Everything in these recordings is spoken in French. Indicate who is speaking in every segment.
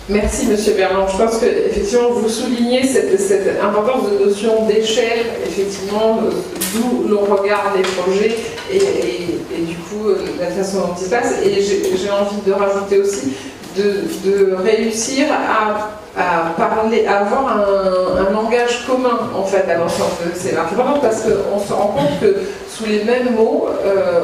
Speaker 1: Merci Monsieur Berland. Je pense que effectivement vous soulignez cette importance de notion d'échelle, effectivement, d'où l'on regarde les projets et du coup la façon dont ils se passent. Et j'ai envie de rajouter aussi de réussir à parler, à avoir un langage commun en fait à l'ensemble de ces marques. C'est important parce qu'on se rend compte que sous les mêmes mots,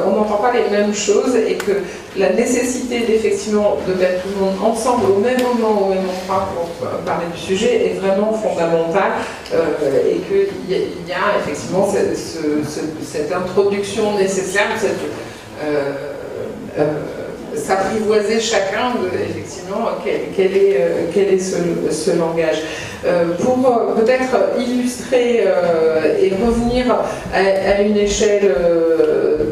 Speaker 1: on n'entend pas les mêmes choses et que la nécessité d'effectivement de mettre tout le monde ensemble au même moment, au même endroit pour parler du sujet est vraiment fondamentale et qu'il y a effectivement cette introduction nécessaire, s'apprivoiser chacun de, effectivement, quel est ce langage. Pour peut-être illustrer et revenir à une échelle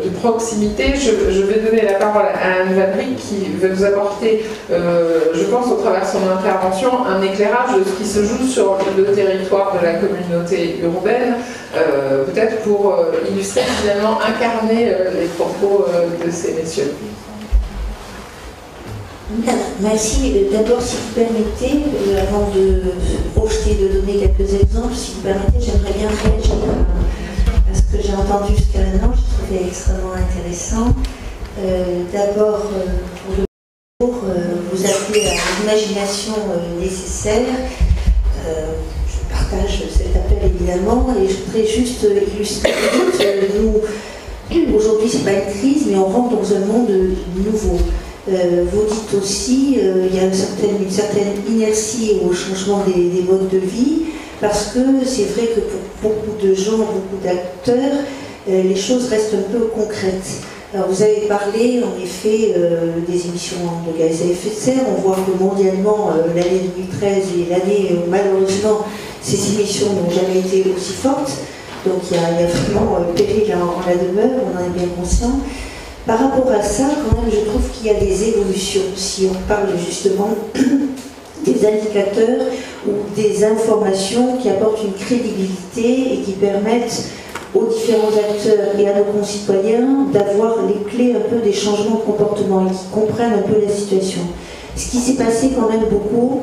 Speaker 1: de proximité, je vais donner la parole à Anne Valbry qui va nous apporter, je pense au travers de son intervention, un éclairage de ce qui se joue sur le territoire de la communauté urbaine, peut-être pour illustrer finalement, incarner les propos de ces messieurs.
Speaker 2: Merci. D'abord, si vous permettez, avant de projeter, de donner quelques exemples, si vous permettez, j'aimerais bien réagir à ce que j'ai entendu jusqu'à maintenant. Je trouvais extrêmement intéressant. D'abord, pour vous appeler à l'imagination nécessaire. Je partage cet appel évidemment et je voudrais juste illustrer nous, aujourd'hui, c'est pas une crise, mais on rentre dans un monde nouveau. Vous dites aussi il y a une certaine inertie au changement des modes de vie, parce que c'est vrai que pour beaucoup de gens, beaucoup d'acteurs, les choses restent un peu concrètes. Alors vous avez parlé en effet des émissions de gaz à effet de serre. On voit que mondialement, l'année 2013 est l'année où malheureusement ces émissions n'ont jamais été aussi fortes. Donc il y a vraiment péril en la demeure, on en est bien conscient. Par rapport à ça, quand même, je trouve qu'il y a des évolutions. Si on parle justement des indicateurs ou des informations qui apportent une crédibilité et qui permettent aux différents acteurs et à nos concitoyens d'avoir les clés un peu des changements de comportement et qui comprennent un peu la situation. Ce qui s'est passé quand même beaucoup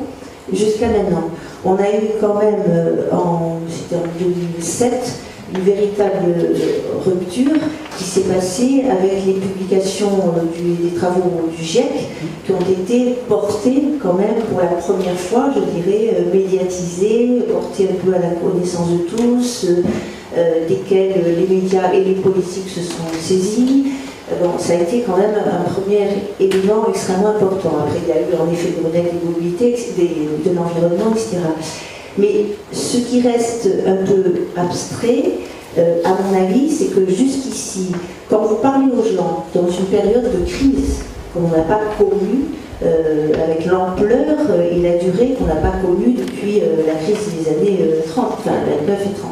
Speaker 2: jusqu'à maintenant. On a eu quand même, c'était en 2007, une véritable rupture qui s'est passée avec les publications des travaux du GIEC qui ont été portés quand même pour la première fois, je dirais, médiatisés, portés un peu à la connaissance de tous, desquels les médias et les politiques se sont saisis. Bon, ça a été quand même un premier élément extrêmement important. Après, il y a eu en effet le modèle des mobilités, de l'environnement, etc. Mais ce qui reste un peu abstrait, à mon avis, c'est que jusqu'ici, quand vous parlez aux gens dans une période de crise qu'on n'a pas connue, avec l'ampleur et la durée qu'on n'a pas connue depuis la crise des années 30, enfin 29 et 30.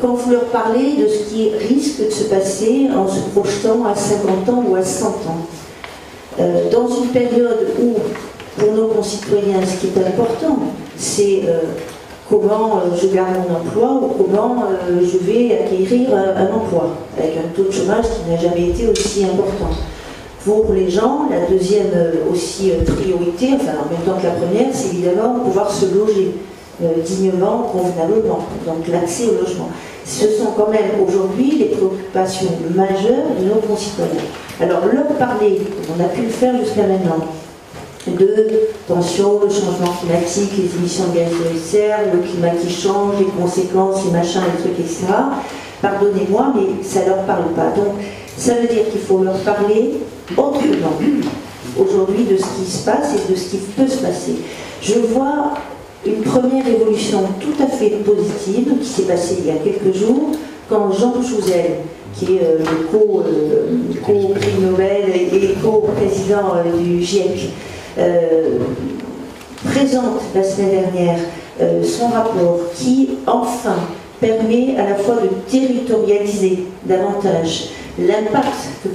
Speaker 2: Quand vous leur parlez de ce qui risque de se passer en se projetant à 50 ans ou à 100 ans, dans une période où, pour nos concitoyens, ce qui est important, c'est comment je garde mon emploi ou comment je vais acquérir un emploi, avec un taux de chômage qui n'a jamais été aussi important. Pour les gens, la deuxième aussi priorité, enfin en même temps que la première, c'est évidemment pouvoir se loger dignement, convenablement, donc l'accès au logement. Ce sont quand même aujourd'hui les préoccupations majeures de nos concitoyens. Alors leur parler, on a pu le faire jusqu'à maintenant, de tension, le changement climatique, les émissions de gaz à effet de serre, le climat qui change, les conséquences, les machins, les trucs, etc. Pardonnez-moi, mais ça ne leur parle pas. Donc, ça veut dire qu'il faut leur parler autrement, aujourd'hui, de ce qui se passe et de ce qui peut se passer. Je vois une première évolution tout à fait positive qui s'est passée il y a quelques jours, quand Jean Jouzel, qui est le co-prix Nobel et co-président du GIEC, présente la semaine dernière son rapport qui, enfin, permet à la fois de territorialiser davantage l'impact que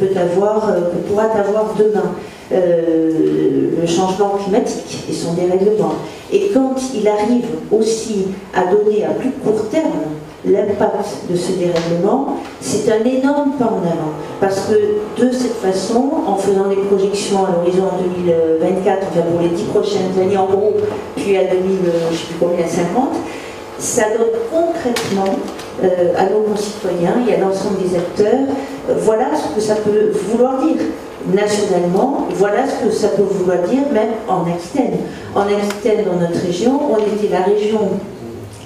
Speaker 2: pourra avoir demain le changement climatique et son dérèglement. Et quand il arrive aussi à donner à plus court terme l'impact de ce dérèglement, c'est un énorme pas en avant. Parce que de cette façon, en faisant des projections à l'horizon 2024 enfin pour les 10 prochaines années en gros, puis à 2000, je ne sais plus combien, 50, ça donne concrètement à nos concitoyens et à l'ensemble des acteurs, voilà ce que ça peut vouloir dire nationalement, voilà ce que ça peut vouloir dire même en Aquitaine. En Aquitaine, dans notre région, on était la région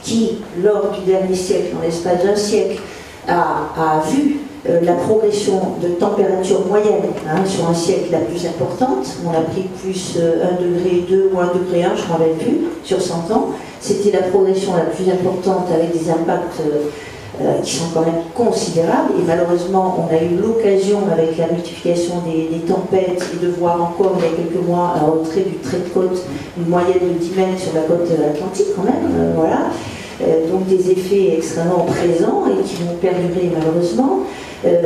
Speaker 2: qui, lors du dernier siècle, en l'espace d'un siècle, a vu la progression de température moyenne sur un siècle la plus importante. On a pris plus 1,2 degré ou 1,1 degré, je ne m'en rappelle plus, sur 100 ans. C'était la progression la plus importante avec des impacts qui sont quand même considérables. Et malheureusement, on a eu l'occasion, avec la multiplication des tempêtes, et de voir encore il y a quelques mois un retrait du trait de côte, une moyenne de 10 mètres sur la côte atlantique quand même. Voilà. Donc des effets extrêmement présents et qui vont perdurer malheureusement.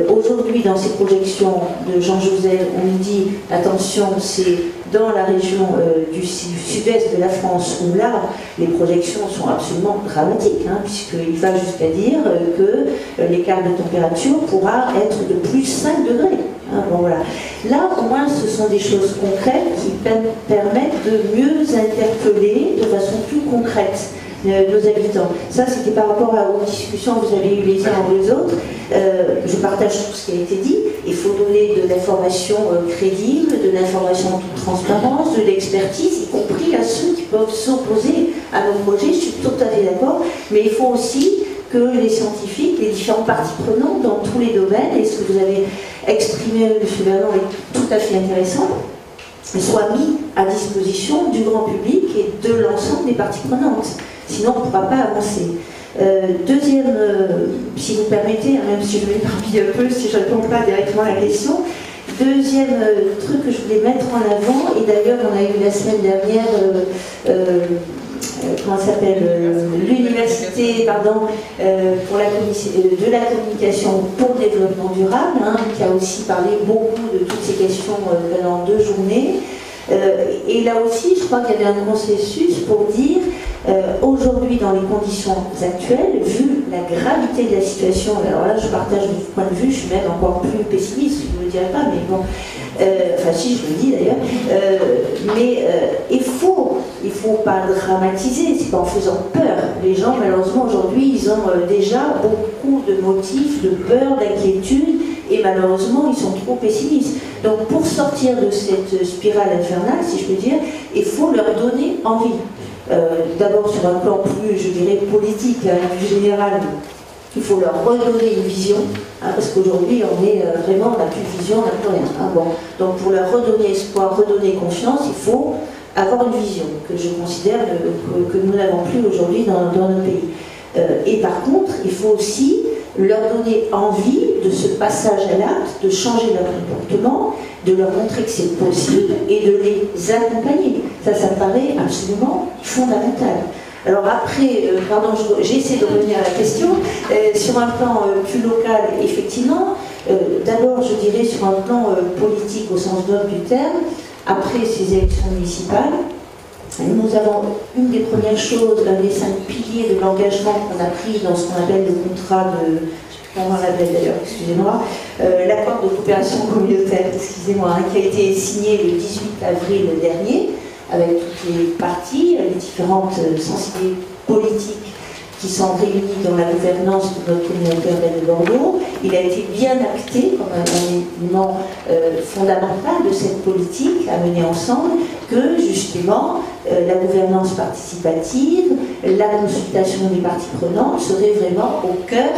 Speaker 2: Aujourd'hui, dans ces projections de Jean Jouzel, on nous dit, attention, c'est dans la région du sud-est de la France où là, les projections sont absolument dramatiques, puisqu'il va jusqu'à dire que l'écart de température pourra être de plus 5 degrés. Bon, voilà. Là, au moins, ce sont des choses concrètes qui permettent de mieux interpeller de façon plus concrète nos habitants. Ça, c'était par rapport aux discussions que vous avez eues les uns ou les autres. Je partage tout ce qui a été dit. Il faut donner de l'information crédible, de l'information en toute transparence, de l'expertise, y compris à ceux qui peuvent s'opposer à nos projets. Je suis tout à fait d'accord. Mais il faut aussi que les scientifiques, les différentes parties prenantes dans tous les domaines, et ce que vous avez exprimé, M. Vernon, est tout à fait intéressant, soient mis à disposition du grand public et de l'ensemble des parties prenantes. Sinon, on ne pourra pas avancer. Deuxième, si vous permettez, même si je m'éparpille un peu, si je ne réponds pas directement à la question, deuxième truc que je voulais mettre en avant, et d'ailleurs on a eu la semaine dernière, comment ça s'appelle, l'université, pardon, pour de la communication pour le développement durable, qui a aussi parlé beaucoup de toutes ces questions pendant 2 journées. Et là aussi, je crois qu'il y avait un consensus pour dire, aujourd'hui, dans les conditions actuelles, vu la gravité de la situation, alors là, je partage votre point de vue, je suis même encore plus pessimiste, je ne le dirais pas, mais bon, enfin si, je le dis d'ailleurs, mais il faut pas dramatiser, c'est pas en faisant peur. Les gens, malheureusement, aujourd'hui, ils ont déjà beaucoup de motifs de peur, d'inquiétude, et malheureusement, ils sont trop pessimistes. Donc, pour sortir de cette spirale infernale, si je peux dire, il faut leur donner envie. D'abord, sur un plan plus, je dirais, politique, plus général, il faut leur redonner une vision, parce qu'aujourd'hui, on est vraiment, on n'a plus de vision, on n'a plus rien. Bon. Donc, pour leur redonner espoir, redonner confiance, il faut avoir une vision, que je considère que nous n'avons plus aujourd'hui dans notre pays. Et par contre, il faut aussi leur donner envie de ce passage à l'acte, de changer leur comportement, de leur montrer que c'est possible et de les accompagner. Ça me paraît absolument fondamental. Alors après, pardon, j'essaie de revenir à la question. Sur un plan plus local, effectivement, d'abord je dirais sur un plan politique au sens noble du terme, après ces élections municipales, nous avons une des premières choses, l'un des 5 piliers de l'engagement qu'on a pris dans ce qu'on appelle le contrat de, je ne sais plus comment on l'appelle d'ailleurs, excusez-moi, l'accord de coopération communautaire, excusez-moi, qui a été signé le 18 avril dernier, avec toutes les parties, les différentes sensibilités politiques qui sont réunies dans la gouvernance de notre communauté urbaine de Bordeaux. Il a été bien acté comme un élément fondamental de cette politique à mener ensemble, que justement la gouvernance participative, la consultation des parties prenantes serait vraiment au cœur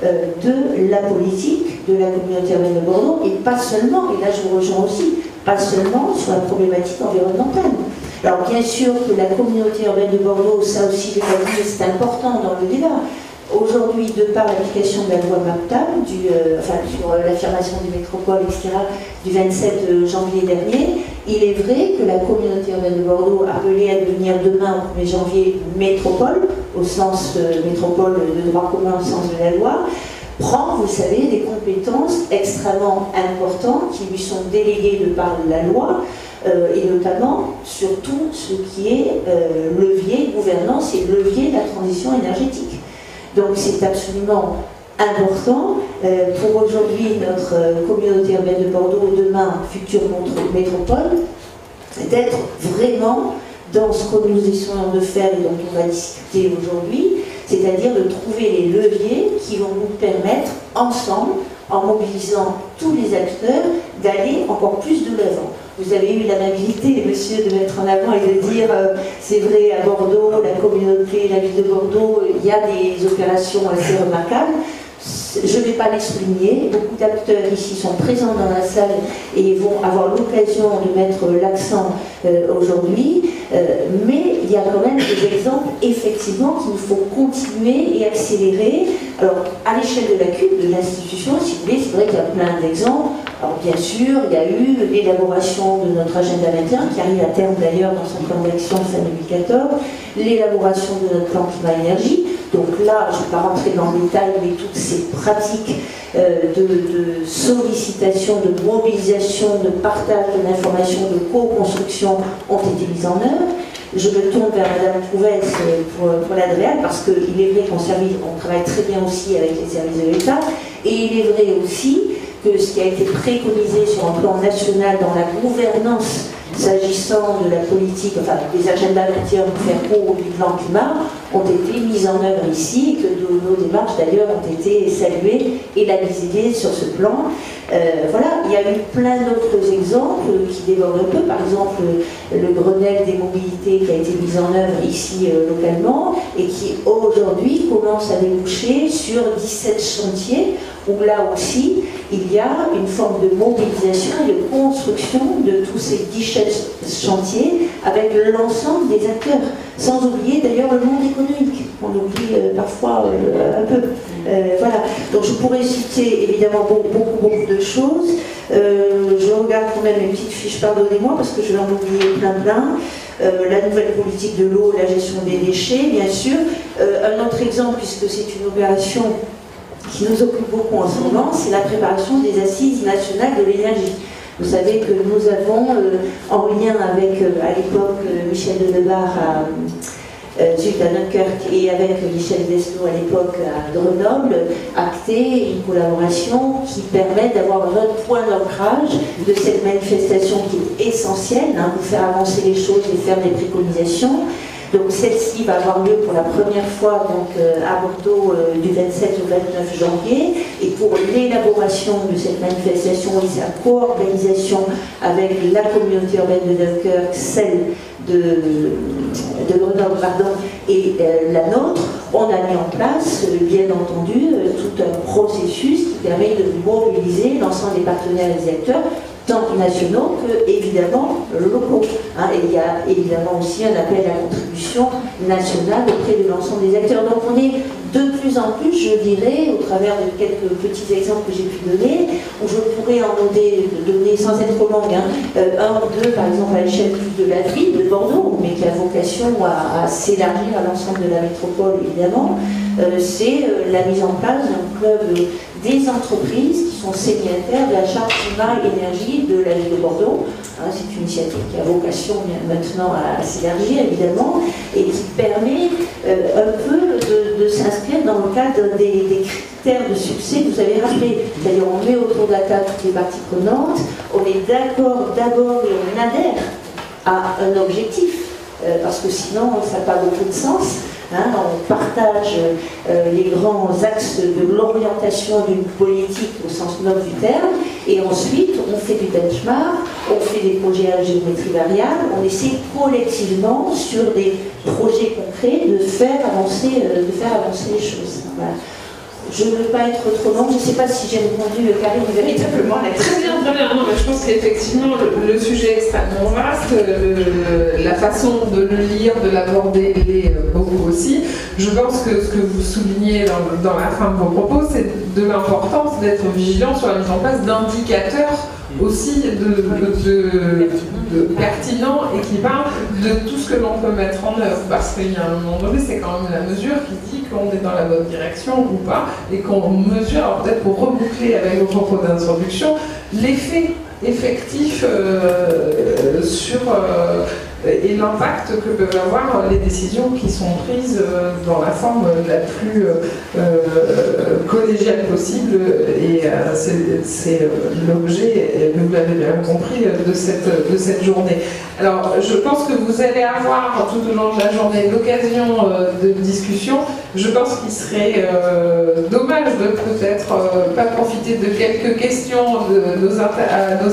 Speaker 2: de la politique de la communauté urbaine de Bordeaux, et pas seulement, et là je vous rejoins aussi, pas seulement sur la problématique environnementale. Alors bien sûr que la communauté urbaine de Bordeaux, ça aussi je l'ai dit, c'est important dans le débat. Aujourd'hui, de par l'application de la loi MAPTAM, sur l'affirmation des métropoles, etc., du 27 janvier dernier, il est vrai que la communauté urbaine de Bordeaux, appelée à devenir demain, au 1er janvier, métropole, au sens métropole de droit commun, au sens de la loi, prend, vous savez, des compétences extrêmement importantes qui lui sont déléguées de par la loi, et notamment sur tout ce qui est levier gouvernance et levier de la transition énergétique. Donc c'est absolument important pour aujourd'hui notre communauté urbaine de Bordeaux, demain future métropole, d'être vraiment dans ce que nous essayons de faire et dont on va discuter aujourd'hui, c'est-à-dire de trouver les leviers qui vont nous permettre, ensemble, en mobilisant tous les acteurs, d'aller encore plus de l'avant. Vous avez eu l'amabilité, monsieur, de mettre en avant et de dire, c'est vrai, à Bordeaux, la communauté, la ville de Bordeaux, il y a des opérations assez remarquables. Je ne vais pas les souligner, beaucoup d'acteurs ici sont présents dans la salle et vont avoir l'occasion de mettre l'accent aujourd'hui, mais il y a quand même des exemples effectivement qu'il faut continuer et accélérer. Alors à l'échelle de la CUP, de l'institution, si vous voulez, c'est vrai qu'il y a plein d'exemples. Alors bien sûr, il y a eu l'élaboration de notre agenda 21, qui arrive à terme d'ailleurs dans son plan d'action fin 2014, l'élaboration de notre plan climat-énergie. Donc là, je ne vais pas rentrer dans le détail, mais toutes ces pratiques de sollicitation, de mobilisation, de partage de l'information, de co-construction ont été mises en œuvre. Je me tourne vers Madame Prouvès pour l'Adréal, parce qu'il est vrai qu'on travaille très bien aussi avec les services de l'État, et il est vrai aussi que ce qui a été préconisé sur un plan national dans la gouvernance s'agissant de la politique, enfin des agendas 21 pour faire court du plan climat, ont été mises en œuvre ici, et que nos démarches d'ailleurs ont été saluées et labellisées sur ce plan. Voilà, il y a eu plein d'autres exemples qui débordent un peu, par exemple le Grenelle des mobilités qui a été mis en œuvre ici localement et qui aujourd'hui commence à déboucher sur 17 chantiers où là aussi il y a une forme de mobilisation et de construction de tous ces 17 chantiers avec l'ensemble des acteurs, sans oublier d'ailleurs le monde économique. On oublie parfois un peu. Voilà. Donc je pourrais citer évidemment beaucoup de choses. Je regarde quand même mes petites fiches, pardonnez-moi, parce que je vais en oublier plein. La nouvelle politique de l'eau, la gestion des déchets, bien sûr. Un autre exemple, puisque c'est une opération qui nous occupe beaucoup en ce moment, c'est la préparation des assises nationales de l'énergie. Vous savez que nous avons, en lien avec, à l'époque, Michel Delebarre à Dunkerque et avec Michel Desnos à l'époque à Grenoble, acté une collaboration qui permet d'avoir un autre point d'ancrage de cette manifestation qui est essentielle, pour faire avancer les choses et faire des préconisations. Donc celle-ci va avoir lieu pour la première fois donc, à Bordeaux du 27 au 29 janvier. Et pour l'élaboration de cette manifestation et sa co-organisation avec la communauté urbaine de Dunkerque, celle de Grenoble et la nôtre, on a mis en place, bien entendu, tout un processus qui permet de mobiliser l'ensemble des partenaires et des acteurs, tant nationaux que, évidemment, locaux. Et il y a évidemment aussi un appel à contribution nationale auprès de l'ensemble des acteurs. Donc on est de plus en plus, je dirais, au travers de quelques petits exemples que j'ai pu donner, où je pourrais en donner sans être trop longue, un ou deux, par exemple, à l'échelle de la ville de Bordeaux, mais qui a vocation à s'élargir à l'ensemble de la métropole, évidemment. C'est la mise en place d'un club des entreprises qui sont signataires de la charte climat-énergie de la ville de Bordeaux. C'est une initiative qui a vocation maintenant à s'élargir, évidemment, et qui permet un peu de s'inscrire dans le cadre des critères de succès. Vous avez rappelé, d'ailleurs on met autour de la table toutes les parties prenantes, on est d'accord d'abord et on adhère à un objectif, parce que sinon ça n'a pas beaucoup de sens. On partage les grands axes de l'orientation d'une politique au sens noble du terme, et ensuite on fait du benchmark, on fait des projets à géométrie variable, on essaie collectivement sur des projets concrets de faire avancer les choses. Voilà. Je ne veux pas être trop long, je ne sais pas si j'ai répondu, Karine, véritablement à la question.
Speaker 1: Très bien. Non, mais je pense qu'effectivement, le sujet est extrêmement vaste, la façon de le lire, de l'aborder l'est beaucoup aussi. Je pense que ce que vous soulignez dans la fin de vos propos, c'est de l'importance d'être vigilant sur la mise en place d'indicateurs aussi de pertinents et qui parlent de tout ce que l'on peut mettre en œuvre, parce qu'il y a un moment donné, c'est quand même la mesure qui dit qu'on est dans la bonne direction ou pas, et qu'on mesure, alors peut-être pour reboucler avec vos propos d'introduction, l'effet effectif sur et l'impact que peuvent avoir les décisions qui sont prises dans la forme la plus collégiale possible. Et c'est l'objet, vous l'avez bien compris, de cette journée. Alors, je pense que vous allez avoir tout au long de la journée l'occasion de discussion. Je pense qu'il serait dommage de peut-être pas profiter de quelques questions de nos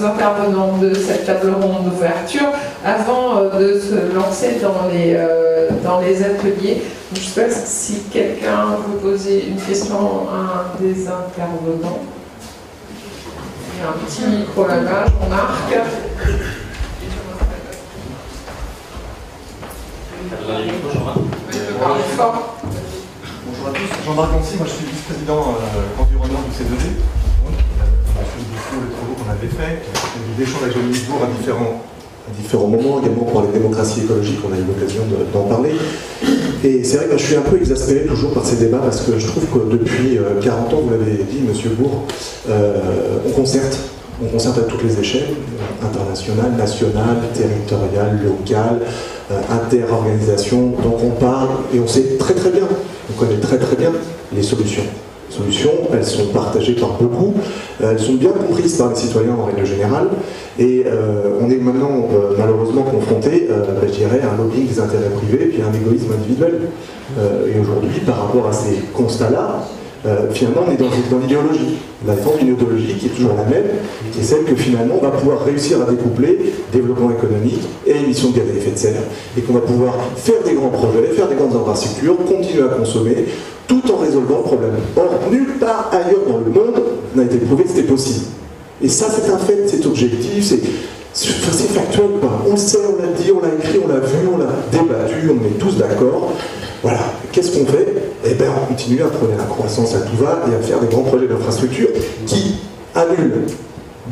Speaker 1: intervenants de cette table ronde d'ouverture avant de se lancer dans les ateliers. Je ne sais pas si quelqu'un veut poser une question à un des intervenants. Il y a un petit micro là-bas, Jean-Marc.
Speaker 3: Bonjour à tous, Jean-Marc Nancy, moi je suis vice-président environnement du C2D. Les travaux qu'on avait faits, des échanges avec Jean-Louis Bourg à différents moments, également pour les démocraties écologiques, on a eu l'occasion d'en parler. Et c'est vrai que je suis un peu exaspéré toujours par ces débats parce que je trouve que depuis 40 ans, vous l'avez dit, Monsieur Bourg, on concerte à toutes les échelles, internationales, nationales, territoriales, locales, inter-organisations. Donc on parle et on sait très très bien, on connaît très très bien les solutions. Les solutions, elles sont partagées par beaucoup, elles sont bien comprises par les citoyens en règle générale, et on est maintenant malheureusement confronté, je dirais, à un lobbying des intérêts privés et puis à un égoïsme individuel. Et aujourd'hui, par rapport à ces constats-là, finalement on est dans l'idéologie. La forme d'une idéologie qui est toujours la même, qui est celle que finalement on va pouvoir réussir à découpler développement économique et émissions de gaz à effet de serre, et qu'on va pouvoir faire des grands projets, faire des grandes infrastructures, continuer à consommer, tout en résolvant le problème. Or, nulle part ailleurs dans le monde n'a été prouvé que c'était possible. Et ça, c'est un fait, c'est objectif, c'est factuel, quoi. On le sait, on l'a dit, on l'a écrit, on l'a vu, on l'a débattu, on est tous d'accord. Voilà, qu'est-ce qu'on fait? Eh bien, on continue à prôner la croissance à tout va et à faire des grands projets d'infrastructure qui annulent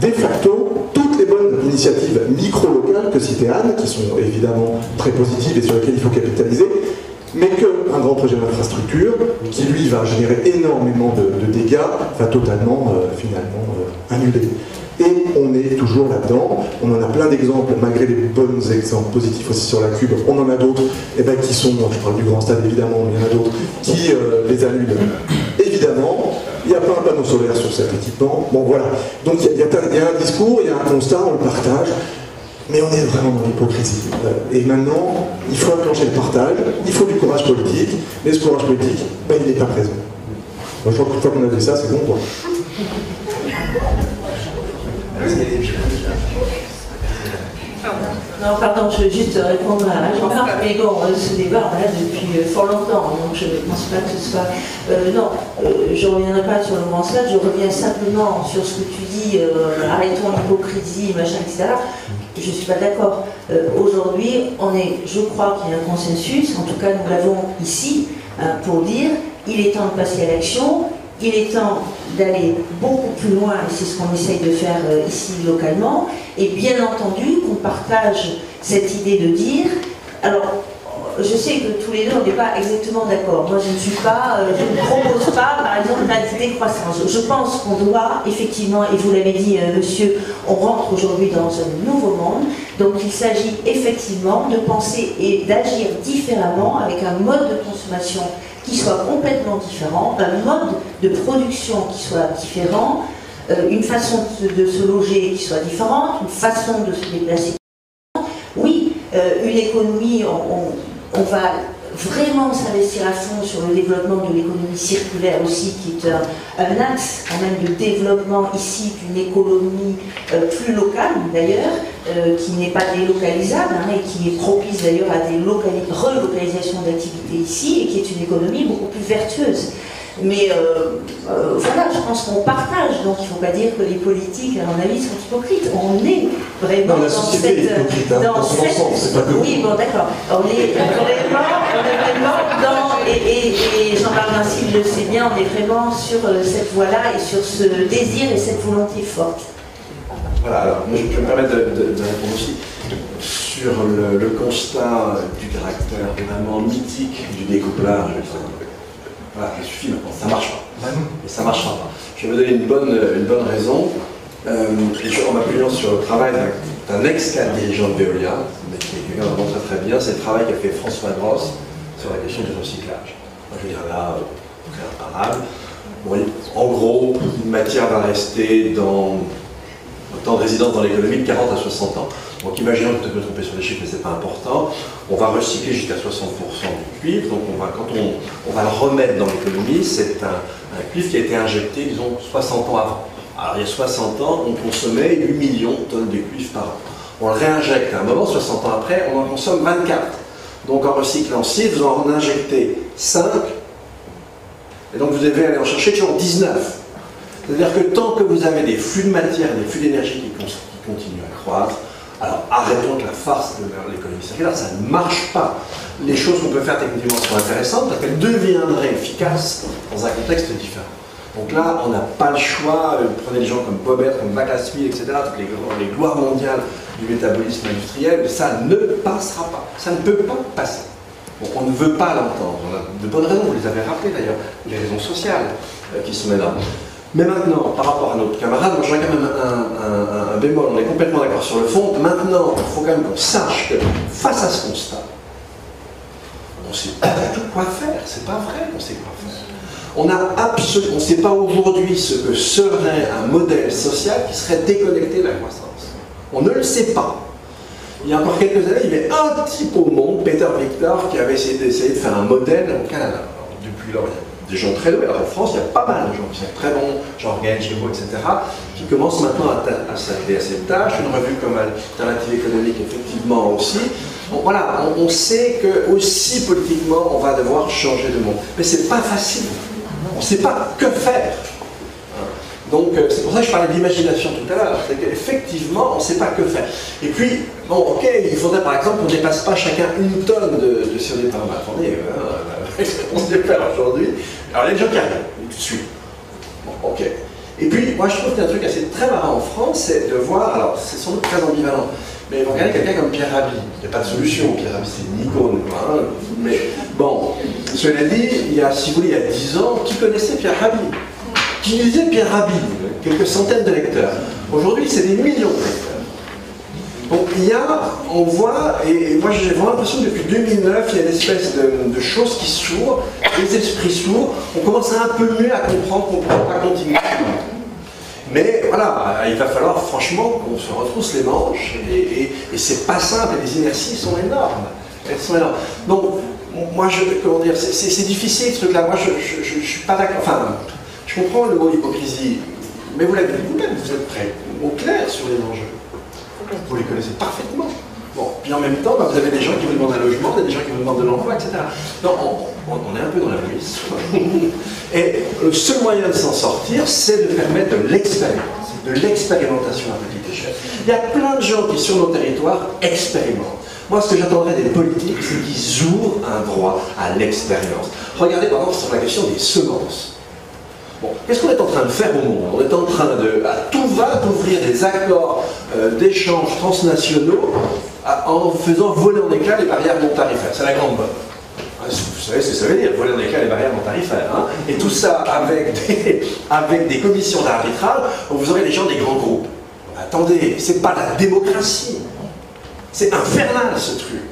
Speaker 3: de facto toutes les bonnes initiatives micro-locales que citait Anne, qui sont évidemment très positives et sur lesquelles il faut capitaliser, mais qu'un grand projet d'infrastructure, qui lui va générer énormément de dégâts, va totalement, finalement, annuler. Et on est toujours là-dedans, on en a plein d'exemples, malgré les bons exemples positifs aussi sur la Cube, on en a d'autres qui sont, je parle du Grand Stade évidemment, mais il y en a d'autres qui les annulent. Évidemment, il n'y a pas un panneau solaire sur cet équipement, bon voilà. Donc il y a un discours, il y a un constat, on le partage, mais on est vraiment dans l'hypocrisie. Et maintenant, il faut enclencher le partage, il faut du courage politique, mais ce courage politique, il n'est pas présent. Moi, je crois qu'une fois qu'on a dit ça, c'est bon, quoi.
Speaker 2: Non, pardon, je veux juste répondre à Jean-Marc, mais bon, ce débat, on l'a depuis fort longtemps, donc je ne pense pas que ce soit... non, je ne reviendrai pas sur le Grand Stade, je reviens simplement sur ce que tu dis, arrêtons l'hypocrisie, machin, etc. Je ne suis pas d'accord. Aujourd'hui, je crois qu'il y a un consensus, en tout cas nous l'avons ici, pour dire il est temps de passer à l'action, il est temps d'aller beaucoup plus loin, et c'est ce qu'on essaye de faire ici localement, et bien entendu qu'on partage cette idée de dire, alors je sais que tous les deux on n'est pas exactement d'accord, moi je ne propose pas par exemple la décroissance, je pense qu'on doit effectivement, et vous l'avez dit monsieur, on rentre aujourd'hui dans un nouveau monde, donc il s'agit effectivement de penser et d'agir différemment avec un mode de consommation qui soit complètement différent, un mode de production qui soit différent, une façon de se loger qui soit différente, une façon de se déplacer. Oui, une économie, on va vraiment s'investir à fond sur le développement de l'économie circulaire aussi, qui est un axe quand même de développement ici d'une économie plus locale d'ailleurs, qui n'est pas délocalisable et qui est propice d'ailleurs à des relocalisations d'activités ici et qui est une économie beaucoup plus vertueuse. Mais voilà, je pense qu'on partage, donc il ne faut pas dire que les politiques, à mon avis, sont hypocrites. On est vraiment
Speaker 3: non, la société est hypocrite, dans son ensemble, c'est pas que vous.
Speaker 2: Oui, bon d'accord. On est vraiment dans, et Jean-Marc Nancy le sait bien, on est vraiment sur cette voie-là et sur ce désir et cette volonté forte.
Speaker 4: Voilà, alors je peux me permettre de répondre aussi sur le constat du caractère vraiment mythique du découplage. Voilà, ça suffit maintenant, ça marche pas. Et ça marchera pas. Je vais vous donner une bonne raison. En m'appuyant sur le travail d'un C'est un ex-cadre dirigeant de Veolia, mais qui est quelqu'un vraiment très très bien. C'est le travail qu'a fait François Grosse sur la question du recyclage. Moi, je veux dire là, c'est imparable. Bon, en gros, une matière va rester dans le temps de résidence dans l'économie de 40 à 60 ans. Donc imaginons que je peux me tromper sur les chiffres, mais c'est pas important. On va recycler jusqu'à 60% du cuivre. Donc quand on va le remettre dans l'économie, c'est un cuivre qui a été injecté, disons, 60 ans avant. Alors il y a 60 ans, on consommait 8 millions de tonnes de cuivre par an. On le réinjecte à un moment, 60 ans après, on en consomme 24. Donc en recyclant 6, vous en injectez 5, et donc vous devez aller en chercher toujours 19. C'est-à-dire que tant que vous avez des flux de matière, des flux d'énergie qui continuent à croître, alors arrêtons de la farce de l'économie circulaire, ça ne marche pas. Les choses qu'on peut faire techniquement sont intéressantes parce qu'elles deviendraient efficaces dans un contexte différent. Donc là, on n'a pas le choix. Prenez des gens comme Bobet, comme Vacasville, etc., toutes les gloires mondiales du métabolisme industriel, ça ne passera pas. Ça ne peut pas passer. Bon, on ne veut pas l'entendre. On a de bonnes raisons, vous les avez rappelées d'ailleurs, les raisons sociales qui sont là. Mais maintenant, par rapport à notre camarade, moi j'aurais quand même un bémol, on est complètement d'accord sur le fond. Maintenant, il faut quand même qu'on sache que face à ce constat, on ne sait pas du tout quoi faire. C'est pas vrai qu'on sait quoi faire. On ne sait pas aujourd'hui ce que serait un modèle social qui serait déconnecté de la croissance. On ne le sait pas. Il y a encore quelques années, il y avait un type au monde, Peter Victor, qui avait essayé de faire un modèle au Canada. Alors, depuis lors, il y a des gens très doués. Alors en France, il y a pas mal de gens qui sont très bons, genre Gaël Giraud, etc., qui commencent maintenant à s'atteler à cette tâche. Une revue comme Alternative économique, effectivement, aussi. Bon, voilà, on sait que aussi politiquement, on va devoir changer de monde. Mais c'est pas facile. On ne sait pas que faire. Donc c'est pour ça que je parlais d'imagination tout à l'heure. C'est qu'effectivement, on ne sait pas que faire. Et puis, bon, ok, il faudrait par exemple qu'on ne dépasse pas chacun une tonne de CO2 par an. Attendez, on sait faire aujourd'hui. Alors il y a des gens qui arrivent tout de suite. Bon, ok. Et puis, moi je trouve qu'il y a un truc assez très marrant en France, c'est de voir, alors c'est sans doute très ambivalent, mais vous regardez quelqu'un comme Pierre Rabhi. Il n'y a pas de solution, Pierre Rabhi c'est une icône, hein, mais bon, cela dit, il y a 10 ans, qui connaissait Pierre Rabhi? Qui lisait Pierre Rabhi? Quelques centaines de lecteurs. Aujourd'hui, c'est des millions de lecteurs. Donc on voit, et moi j'ai vraiment l'impression que depuis 2009, il y a une espèce de choses qui s'ouvrent, les esprits s'ouvrent, on commence un peu mieux à comprendre qu'on ne peut pas continuer. Mais voilà, il va falloir franchement qu'on se retrousse les manches, et c'est pas simple, et les inerties sont énormes. Elles sont énormes. Donc, moi, comment dire, c'est difficile ce truc-là. Moi, je suis pas d'accord. Enfin, je comprends le mot hypocrisie, mais vous l'avez dit vous-même, vous êtes prêts au clair sur les enjeux. Vous les connaissez parfaitement. Bon, puis en même temps, bah, vous avez des gens qui vous demandent un logement, des gens qui vous demandent de l'emploi, etc. Donc, on est un peu dans la police. Et le seul moyen de s'en sortir, c'est de permettre de l'expérience, de l'expérimentation à petite échelle. Il y a plein de gens qui, sur nos territoires, expérimentent. Moi, ce que j'attendrais des politiques, c'est qu'ils ouvrent un droit à l'expérience. Regardez, par exemple, sur la question des semences. Bon, qu'est-ce qu'on est en train de faire au monde? On est en train de, à tout va, d'ouvrir des accords d'échanges transnationaux en faisant voler en éclats les barrières non tarifaires. C'est la grande mode. Vous savez ce que ça veut dire, voler en éclats les barrières non tarifaires. Hein, et tout ça avec des commissions d'arbitrage où vous aurez les gens des grands groupes. Attendez, c'est pas la démocratie. C'est infernal ce truc.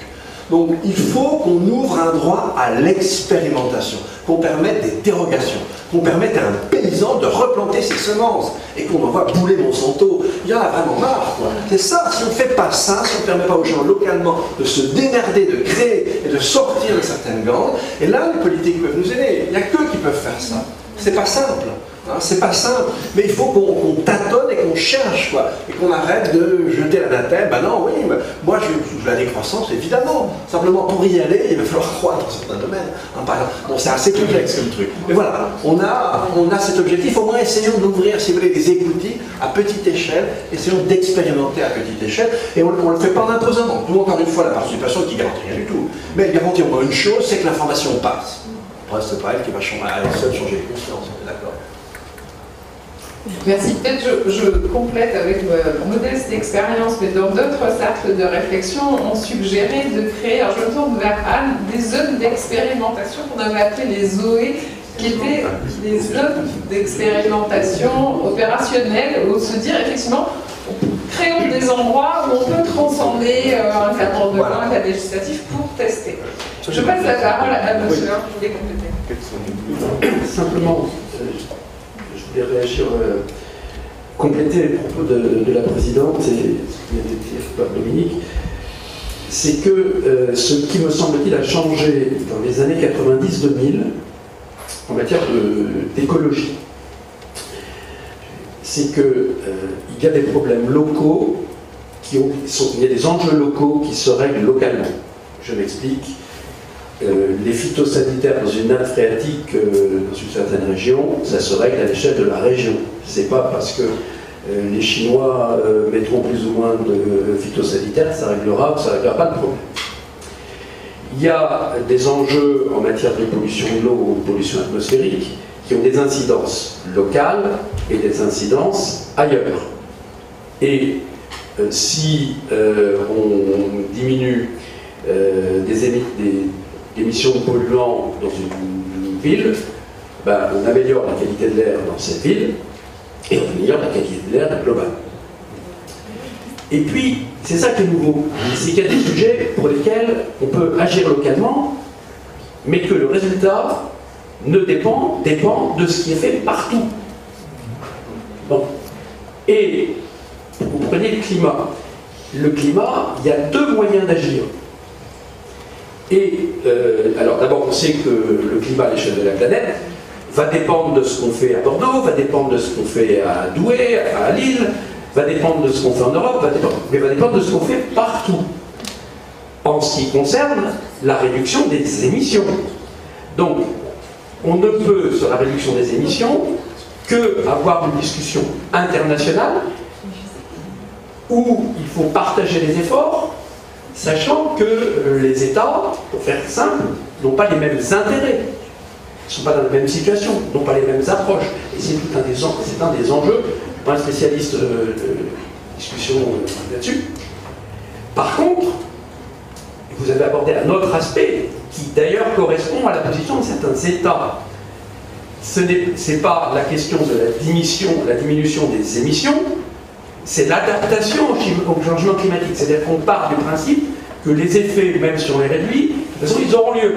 Speaker 4: Donc il faut qu'on ouvre un droit à l'expérimentation, qu'on permette des dérogations, qu'on permette à un paysan de replanter ses semences et qu'on envoie bouler Monsanto. Il y en a vraiment marre, quoi. C'est ça, si on ne fait pas ça, si on ne permet pas aux gens localement de se démerder, de créer et de sortir de certaines gangs, et là les politiques peuvent nous aider. Il n'y a qu'eux qui peuvent faire ça. C'est pas simple. Hein, c'est pas simple, mais il faut qu'on tâtonne et qu'on cherche, quoi, et qu'on arrête de jeter l'anathème. Ben non, oui, moi je veux la décroissance, évidemment. Simplement pour y aller, il va falloir croître dans certains domaines. Hein, par exemple. Bon, c'est assez complexe comme truc. Mais voilà, on a cet objectif. Au moins, essayons d'ouvrir, si vous voulez, des écoutilles à petite échelle. Essayons d'expérimenter à petite échelle. Et on ne le fait pas en imposant. Nous, encore une fois, la participation qui garantit rien du tout. Mais elle garantit au moins une chose, c'est que l'information passe. Après, c'est pas elle qui va à elle seule changer les consciences. On est d'accord.
Speaker 1: Merci. Peut-être je complète avec ma modeste expérience, mais dans d'autres cercles de réflexion, on suggérait de créer, alors je me tourne vers Anne, des zones d'expérimentation qu'on avait appelées les ZOE, qui étaient des zones d'expérimentation opérationnelle, où se dire effectivement, on créons des endroits où on peut transcender un cadre de loi, un cadre législatif pour tester. Je passe la parole à monsieur qui voulait compléter.
Speaker 5: Simplement, je voulais réagir, compléter les propos de la présidente et ce qui vient de dire par Dominique. C'est que ce qui me semble-t-il a changé dans les années 90-2000 en matière d'écologie, c'est qu'il y a des problèmes locaux, il y a des enjeux locaux qui se règlent localement. Je m'explique. Les phytosanitaires dans une nappe phréatique dans une certaine région, ça se règle à l'échelle de la région. C'est pas parce que les Chinois mettront plus ou moins de phytosanitaires, ça réglera pas le problème. Il y a des enjeux en matière de pollution de l'eau ou de pollution atmosphérique qui ont des incidences locales et des incidences ailleurs. Et si on diminue des émissions de polluants dans une ville, ben, on améliore la qualité de l'air dans cette ville et on améliore la qualité de l'air globale. Et puis, c'est ça qui est nouveau, c'est qu'il y a des sujets pour lesquels on peut agir localement, mais que le résultat dépend de ce qui est fait partout. Bon. Et vous prenez le climat. Le climat, il y a deux moyens d'agir. Et alors d'abord, on sait que le climat à l'échelle de la planète va dépendre de ce qu'on fait à Bordeaux, va dépendre de ce qu'on fait à Douai, à Lille, va dépendre de ce qu'on fait en Europe, mais va dépendre de ce qu'on fait partout. En ce qui concerne la réduction des émissions. Donc, on ne peut, sur la réduction des émissions, que avoir une discussion internationale où il faut partager les efforts, sachant que les États, pour faire simple, n'ont pas les mêmes intérêts, ne sont pas dans la même situation, n'ont pas les mêmes approches. Et c'est un des enjeux, pas un spécialiste de discussion là-dessus. Par contre, vous avez abordé un autre aspect qui d'ailleurs correspond à la position de certains États. Ce n'est pas la question de la diminution des émissions, c'est l'adaptation au changement climatique. C'est-à-dire qu'on part du principe que les effets, même si on les réduit, de toute façon, ils auront lieu.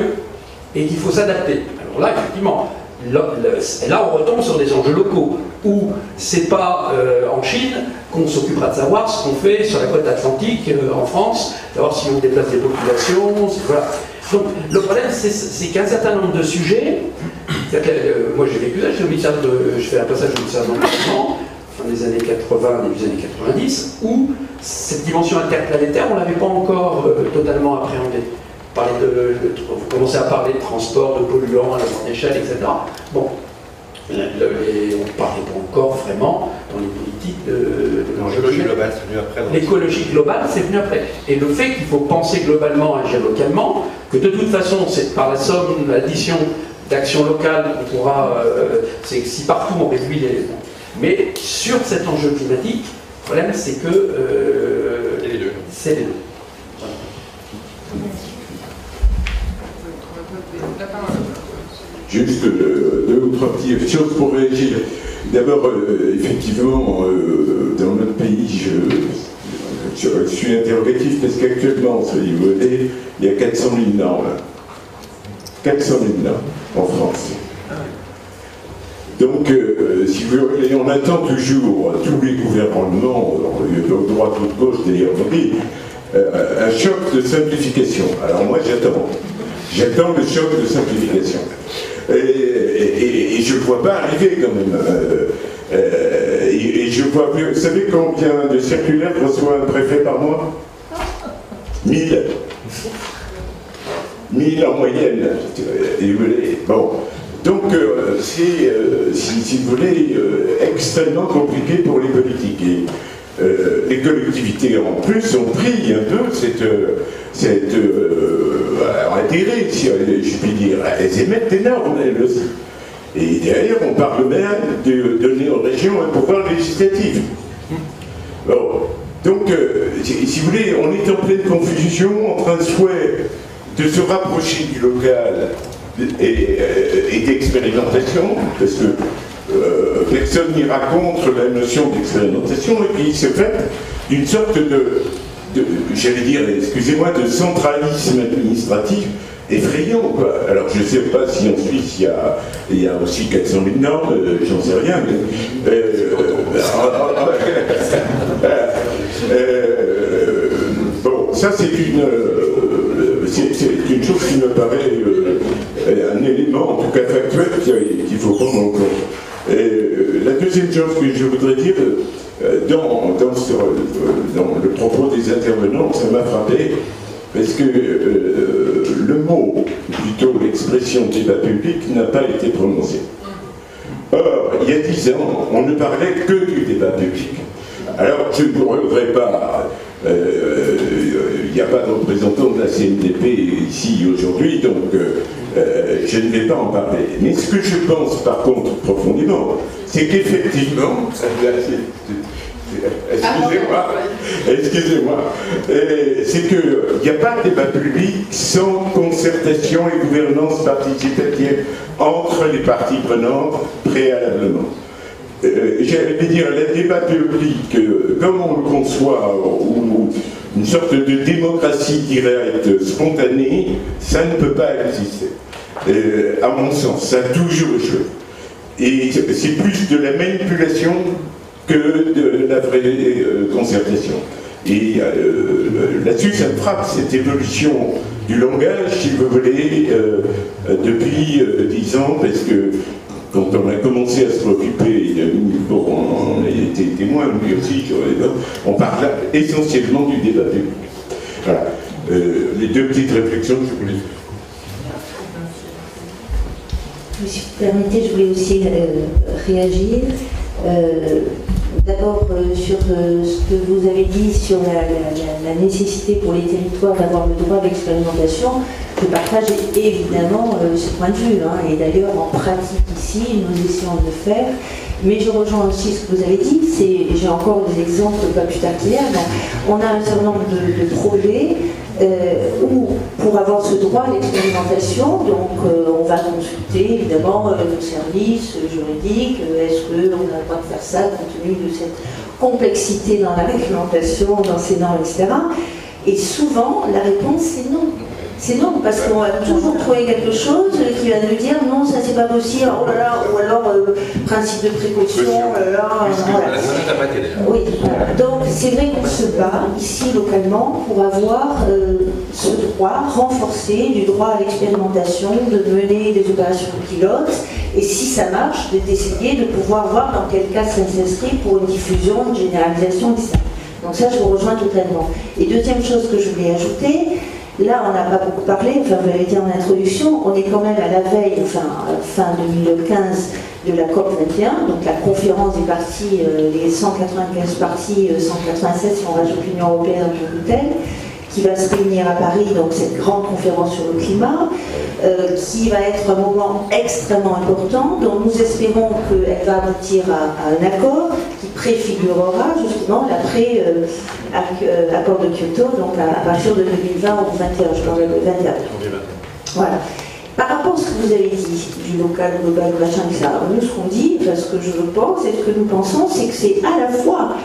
Speaker 5: Et qu'il faut s'adapter. Alors là, effectivement, là, on retombe sur des enjeux locaux, où c'est pas en Chine qu'on s'occupera de savoir ce qu'on fait sur la côte atlantique en France, savoir si on déplace des populations, voilà. Donc, le problème, c'est qu'un certain nombre de sujets, moi j'ai vécu ça, je fais un passage au ministère de l'Environnement, fin des années 80, début des années 90, où cette dimension interplanétaire, on ne l'avait pas encore totalement appréhendée. Vous commencez à parler de transport, de polluants à la grande échelle, etc. Bon, on ne parlait pas encore vraiment dans les politiques de
Speaker 6: l'écologie globale, c'est venu après.
Speaker 5: L'écologie globale, c'est venu après. Et le fait qu'il faut penser globalement, agir localement, que de toute façon, c'est par la somme, l'addition d'actions locales qu'on pourra. C'est si partout on réduit les. Mais sur cet enjeu climatique, le problème c'est que.
Speaker 6: C'est les deux.
Speaker 5: C'est les deux.
Speaker 7: Juste deux ou trois petites choses pour réagir. D'abord, effectivement, dans notre pays, je suis interrogatif parce qu'actuellement, sur l'IVD, il y a 400 000 normes. 400 000 normes en France. Donc, si vous voulez, on attend toujours, tous les gouvernements, de droite ou de gauche d'ailleurs, un choc de simplification. Alors moi, j'attends le choc de simplification. Et je ne vois pas arriver quand même. Et je vois, vous savez combien de circulaires reçoit un préfet par mois? 1000. 1000 en moyenne. Bon. Donc c'est, si vous voulez, extrêmement compliqué pour les politiques. Et les collectivités en plus ont pris un peu cette intérêt, si je puis dire. Elles émettent des normes, elles aussi. Et derrière, on parle même de donner aux régions un pouvoir législatif. Bon. Donc, si vous voulez, on est en pleine confusion entre un souhait de se rapprocher du local et d'expérimentation, parce que personne n'ira contre la notion d'expérimentation, et puis ce fait, d'une sorte j'allais dire, excusez-moi, de centralisme administratif effrayant, quoi. Alors je ne sais pas si en Suisse il y a aussi 400 000 normes, j'en sais rien, mais bon, ça c'est une chose qui me paraît un élément, en tout cas factuel, qu'il faut prendre en compte. La deuxième chose que je voudrais dire, dans le propos des intervenants, ça m'a frappé, parce que le mot, ou plutôt l'expression débat public, n'a pas été prononcé. Or, il y a 10 ans, on ne parlait que du débat public. Alors, je ne voudrais pas... il n'y a pas de représentant de la CNDP ici aujourd'hui, donc je ne vais pas en parler. Mais ce que je pense, par contre, profondément, c'est qu'effectivement... Excusez-moi, c'est qu'il n'y a pas de débat public sans concertation et gouvernance participative entre les parties prenantes préalablement. J'allais dire, le débat public, comme on le conçoit, ou une sorte de démocratie directe, spontanée, ça ne peut pas exister. À mon sens, ça a toujours échoué. Et c'est plus de la manipulation que de la vraie concertation. Et là-dessus, ça me frappe, cette évolution du langage, si vous voulez, depuis 10 ans, parce que quand on a commencé à se préoccuper, bon, on a été témoin, lui aussi, on parle essentiellement du débat public. Voilà. Les deux petites réflexions que je voulais faire.
Speaker 2: Si vous permettez, je voulais aussi réagir. D'abord sur ce que vous avez dit sur la nécessité pour les territoires d'avoir le droit d'expérimentation. Je partage évidemment ce point de vue, hein, et d'ailleurs en pratique ici, nous essayons de le faire. Mais je rejoins aussi ce que vous avez dit, j'ai encore des exemples pas plus tard qu'hier. On a un certain nombre de projets où, pour avoir ce droit à l'expérimentation, donc on va consulter évidemment nos services juridiques, est-ce qu'on a le droit de faire ça compte tenu de cette complexité dans la réglementation, dans ces normes, etc. Et souvent, la réponse c'est non. C'est non, parce qu'on va toujours trouver quelque chose qui va nous dire non, ça c'est pas possible, oh là là, ou alors principe de précaution, oh là là, voilà. Oui, voilà. Donc c'est vrai qu'on se bat ici localement pour avoir ce droit renforcé du droit à l'expérimentation, de mener des opérations pilotes, et si ça marche, d'essayer de pouvoir voir dans quel cas ça s'inscrit pour une diffusion, une généralisation, etc. Donc ça, je vous rejoins totalement. Et deuxième chose que je voulais ajouter, là, on n'a pas beaucoup parlé, enfin, vous l'avez dit en introduction, on est quand même à la veille, enfin, fin 2015, de la COP21, donc la conférence des parties, les 195 parties, 187 si on rajoute l'Union européenne en tant que telle, qui va se réunir à Paris, donc cette grande conférence sur le climat, qui va être un moment extrêmement important, dont nous espérons qu'elle va aboutir à un accord qui préfigurera justement l'après-accord de Kyoto, donc à partir de 2020 ou 2021, je parle de 2021. Voilà. Par rapport à ce que vous avez dit, du local, global, machin, etc., nous, ce qu'on dit, enfin, ce que je pense et ce que nous pensons, c'est que c'est à la fois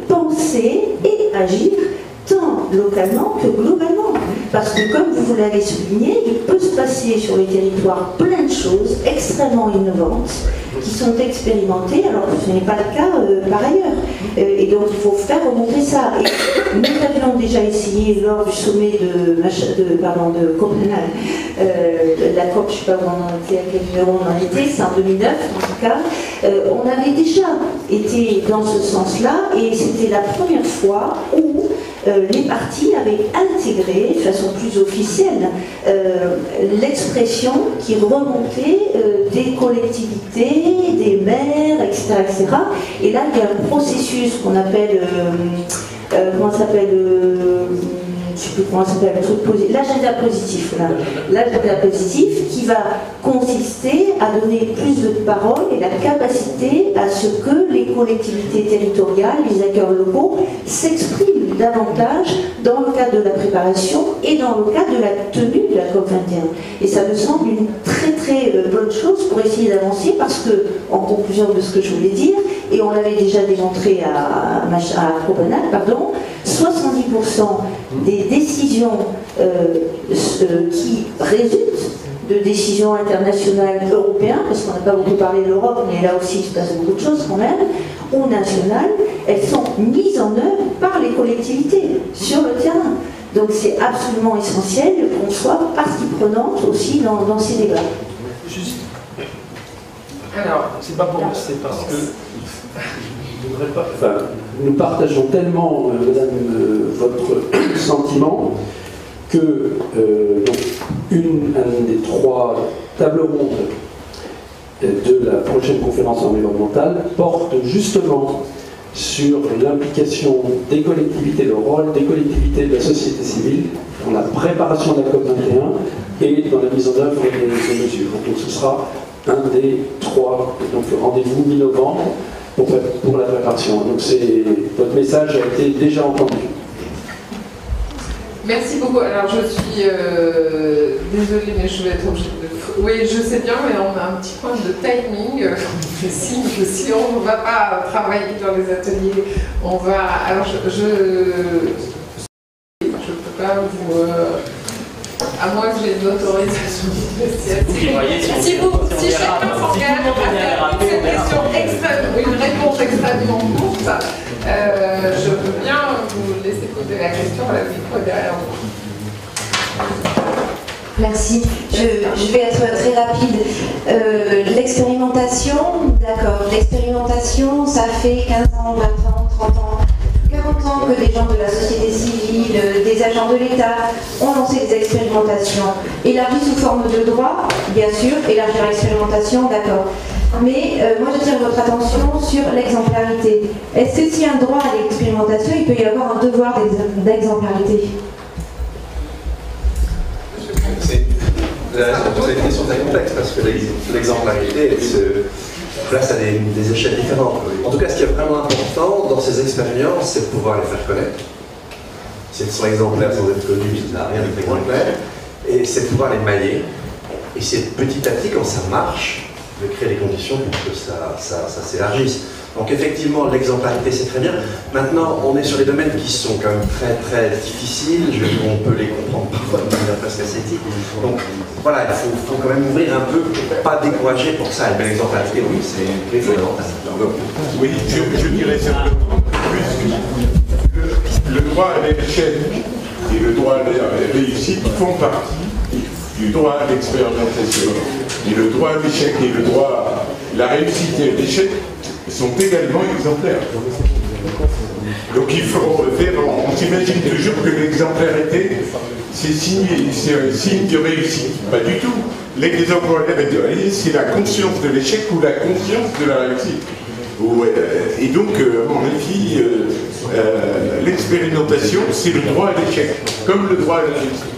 Speaker 2: penser et agir tant localement que globalement. Parce que comme vous l'avez souligné, il peut se passer sur les territoires plein de choses extrêmement innovantes qui sont expérimentées, alors que ce n'est pas le cas par ailleurs. Et donc il faut faire remonter ça. Et nous avions déjà essayé lors du sommet de Copenhague, la COP, je ne sais pas où on en était, à quel numéro on en était, c'est en 2009 en tout cas, on avait déjà été dans ce sens-là, et c'était la première fois où les partis avaient intégré de façon plus officielle l'expression qui remontait des collectivités, des maires, etc., etc. Et là, il y a un processus qu'on appelle, comment ça s'appelle, je sais plus comment ça s'appelle, l'agenda positif, voilà. L'agenda positif qui va consister à donner plus de parole et la capacité à ce que les collectivités territoriales, les acteurs locaux s'expriment davantage dans le cadre de la préparation et dans le cadre de la tenue de la COP21. Et ça me semble une très très bonne chose pour essayer d'avancer parce que, en conclusion de ce que je voulais dire, et on l'avait déjà démontré à Copenhague, pardon, 70% des décisions qui résultent de décisions internationales européennes, parce qu'on n'a pas beaucoup parlé de l'Europe, mais là aussi il se passe beaucoup de choses quand même, ou nationales, elles sont mises en œuvre par les collectivités sur le terrain. Donc c'est absolument essentiel qu'on soit partie prenante aussi dans ces débats.
Speaker 8: Juste.
Speaker 1: Alors,
Speaker 8: c'est pas parce que.
Speaker 5: Enfin, nous partageons tellement, Madame, votre sentiment que donc, un des 3 tables rondes de la prochaine conférence environnementale porte justement sur l'implication des collectivités, le rôle des collectivités de la société civile dans la préparation de la COP21 et dans la mise en œuvre des mesures. Donc ce sera un des 3 rendez-vous mi-novembre pour la préparation. Donc votre message a été déjà entendu.
Speaker 1: Merci beaucoup. Alors je suis désolée, mais je vais être obligée de... Oui, je sais bien, mais on a un petit point de timing. Si on ne va pas travailler dans les ateliers, on va... Alors je peux pas vous... à moins que j'ai une autorisation si chacun s'engage à faire cette question une réponse extrêmement courte, je veux bien vous laisser poser la question à la micro derrière vous.
Speaker 9: Merci. Je vais être très rapide. L'expérimentation, d'accord. L'expérimentation, ça fait 15 ans, 20 ans, 30 ans. 40 ans que des gens de la société civile, des agents de l'État ont lancé des expérimentations. Élargies sous forme de droit, bien sûr, élargir l'expérimentation, d'accord. Mais moi j'attire votre attention sur l'exemplarité. Est-ce que s'il y a un droit à l'expérimentation, il peut y avoir un devoir d'exemplarité?
Speaker 6: C'est une question très complexe parce que l'exemplarité, elle se place à des échelles différentes. En tout cas, ce qui est vraiment important dans ces expériences, c'est de pouvoir les faire connaître. Si elles sont exemplaires sans être connues, ça n'a rien d'être exemplaire. Et c'est de pouvoir les mailler. Et c'est petit à petit, quand ça marche, de créer les conditions pour que ça s'élargisse. Donc effectivement, l'exemplarité, c'est très bien. Maintenant, on est sur des domaines qui sont quand même très très difficiles. On peut les comprendre parfois de manière presque ascétique. Donc voilà, il faut quand même ouvrir un peu pour ne pas décourager pour ça. Mais l'exemplarité, oui, c'est une clé fondamentale.
Speaker 7: Oui, je dirais simplement que le droit à l'échec et le droit à la réussite font partie du droit à l'expérimentation. Et le droit à l'échec et le droit à la réussite et l'échec sont également exemplaires. Donc il faut faire, on s'imagine toujours que l'exemplarité, c'est un signe de réussite. Pas du tout. L'exemplarité, c'est la conscience de l'échec ou la conscience de la réussite. Et donc, à mon avis, l'expérimentation, c'est le droit à l'échec, comme le droit à la réussite.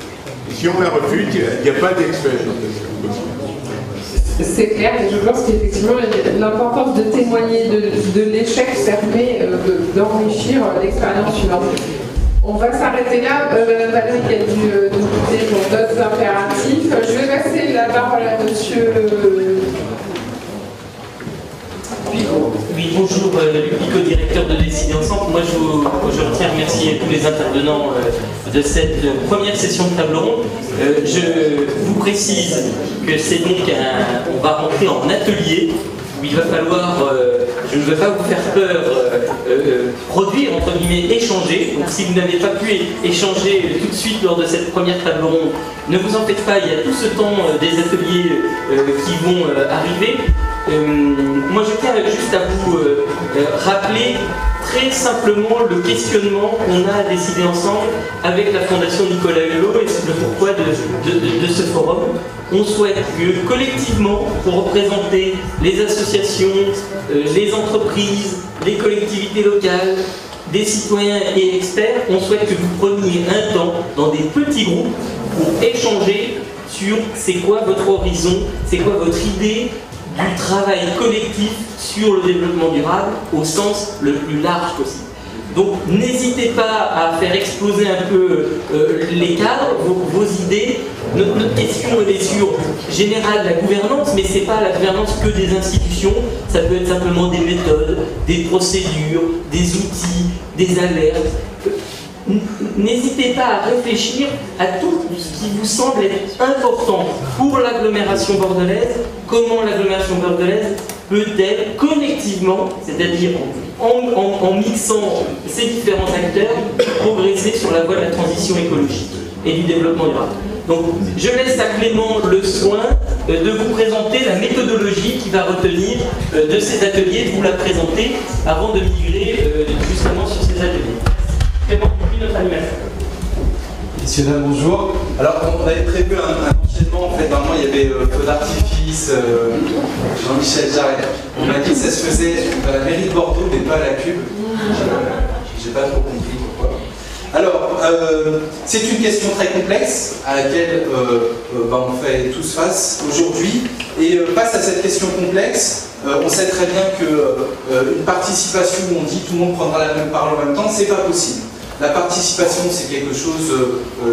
Speaker 7: Si on la refuse, il n'y a pas d'expérimentation.
Speaker 1: C'est clair, et je pense qu'effectivement, l'importance de témoigner de l'échec permet d'enrichir l'expérience suivante. On va s'arrêter là. Valérie qui a dû nous quitter pour d'autres impératifs. Je vais passer la parole à monsieur...
Speaker 10: Oui, bonjour, Luc Picot, directeur de Décider Ensemble. Moi, je retiens à remercier tous les intervenants de cette première session de table ronde. Je vous précise que c'est donc on va rentrer en atelier où il va falloir, je ne veux pas vous faire peur, produire, entre guillemets, échanger. Donc si vous n'avez pas pu échanger tout de suite lors de cette première table ronde, ne vous en faites pas, il y a tout ce temps des ateliers qui vont arriver. Moi je tiens juste à vous rappeler très simplement le questionnement qu'on a à décider ensemble avec la Fondation Nicolas Hulot, et c'est le pourquoi de ce forum. On souhaite que collectivement, pour représenter les associations, les entreprises, les collectivités locales, des citoyens et experts, on souhaite que vous preniez un temps dans des petits groupes pour échanger sur c'est quoi votre horizon, c'est quoi votre idée du travail collectif sur le développement durable au sens le plus large possible. Donc n'hésitez pas à faire exploser un peu les cadres, vos idées. Notre question elle est sur générale la gouvernance, mais c'est pas la gouvernance que des institutions, ça peut être simplement des méthodes, des procédures, des outils, des alertes. N'hésitez pas à réfléchir à tout ce qui vous semble être important pour l'agglomération bordelaise, comment l'agglomération bordelaise peut-elle collectivement, c'est-à-dire en mixant ces différents acteurs, progresser sur la voie de la transition écologique et du développement durable. Donc je laisse à Clément le soin de vous présenter la méthodologie qu'il va retenir de ces ateliers, de vous la présenter avant de migrer justement sur ces ateliers. Clément, notre animateur.
Speaker 11: Messieurs, dames, bonjour. Alors, on avait prévu un enchaînement. En fait, normalement, il y avait feu d'artifice, Jean-Michel Jarret. On m'a dit que ça se faisait à la mairie de Bordeaux, mais pas à la Cube. J'ai pas trop compris pourquoi. Alors, c'est une question très complexe à laquelle on fait tous face aujourd'hui. Et face à cette question complexe, on sait très bien qu'une participation où on dit tout le monde prendra la même parole en même temps, c'est pas possible. La participation, c'est quelque chose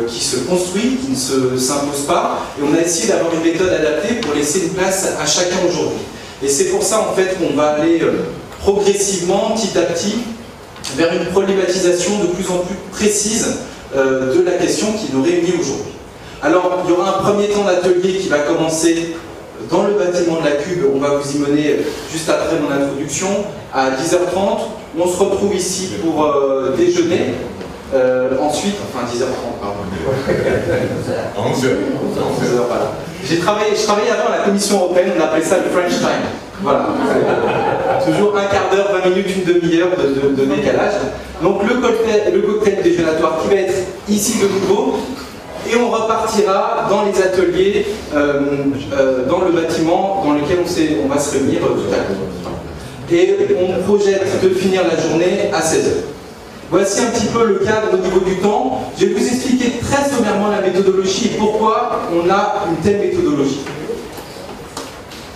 Speaker 11: qui se construit, qui ne s'impose pas, et on a essayé d'avoir une méthode adaptée pour laisser une place à chacun aujourd'hui. Et c'est pour ça, en fait, qu'on va aller progressivement, petit à petit, vers une problématisation de plus en plus précise de la question qui nous réunit aujourd'hui. Alors, il y aura un premier temps d'atelier qui va commencer dans le bâtiment de la Cube. On va vous y mener juste après mon introduction, à 10h30. On se retrouve ici pour déjeuner. Ensuite, enfin 10h30, pardon. 11h, voilà. Je travaillais avant à la Commission européenne, on appelait ça le French time. Voilà. Toujours un quart d'heure, 20 minutes, une demi-heure de décalage. Donc le cocktail déjeunatoire qui va être ici de nouveau. Et on repartira dans les ateliers, dans le bâtiment dans lequel on va se réunir tout à l'heure. Et on projette de finir la journée à 16h. Voici un petit peu le cadre au niveau du temps. Je vais vous expliquer très sommairement la méthodologie et pourquoi on a une telle méthodologie.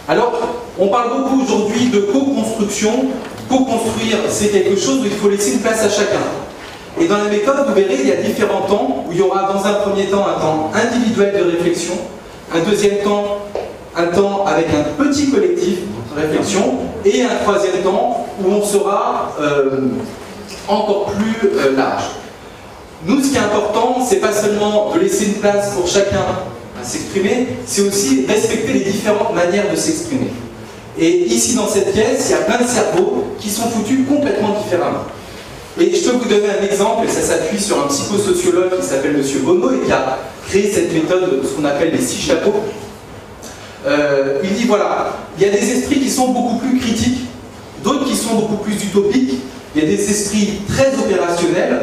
Speaker 11: Alors, on parle beaucoup aujourd'hui de co-construction. Co-construire, c'est quelque chose où il faut laisser une place à chacun. Et dans la méthode, vous verrez, il y a différents temps, où il y aura dans un premier temps un temps individuel de réflexion, un deuxième temps, un temps avec un petit collectif de réflexion, et un troisième temps où on sera encore plus large. Nous, ce qui est important, c'est pas seulement de laisser une place pour chacun à s'exprimer, c'est aussi respecter les différentes manières de s'exprimer. Et ici, dans cette pièce, il y a plein de cerveaux qui sont foutus complètement différemment. Et je peux vous donner un exemple, et ça s'appuie sur un psychosociologue qui s'appelle M. Bonneau et qui a créé cette méthode, ce qu'on appelle les 6 chapeaux. Il dit voilà, il y a des esprits qui sont beaucoup plus critiques, d'autres qui sont beaucoup plus utopiques, il y a des esprits très opérationnels,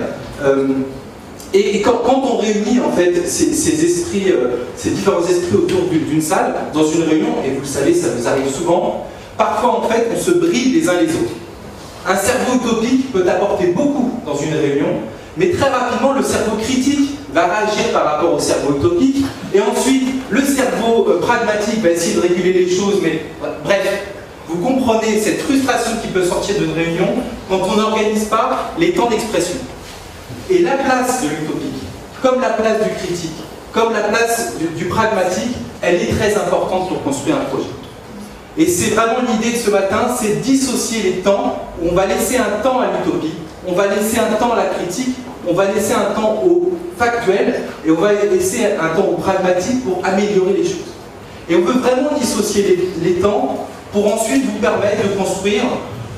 Speaker 11: et quand on réunit en fait ces esprits, ces différents esprits autour d'une salle, dans une réunion, et vous le savez, ça vous arrive souvent, parfois en fait on se bride les uns les autres. Un cerveau utopique peut apporter beaucoup dans une réunion, mais très rapidement, le cerveau critique va réagir par rapport au cerveau utopique, et ensuite, le cerveau pragmatique va essayer de réguler les choses, mais bref, vous comprenez cette frustration qui peut sortir d'une réunion quand on n'organise pas les temps d'expression. Et la place de l'utopique, comme la place du critique, comme la place du pragmatique, elle est très importante pour construire un projet. Et c'est vraiment l'idée de ce matin, c'est dissocier les temps, où on va laisser un temps à l'utopie, on va laisser un temps à la critique, on va laisser un temps au factuel, et on va laisser un temps au pragmatique pour améliorer les choses. Et on veut vraiment dissocier les temps pour ensuite vous permettre de construire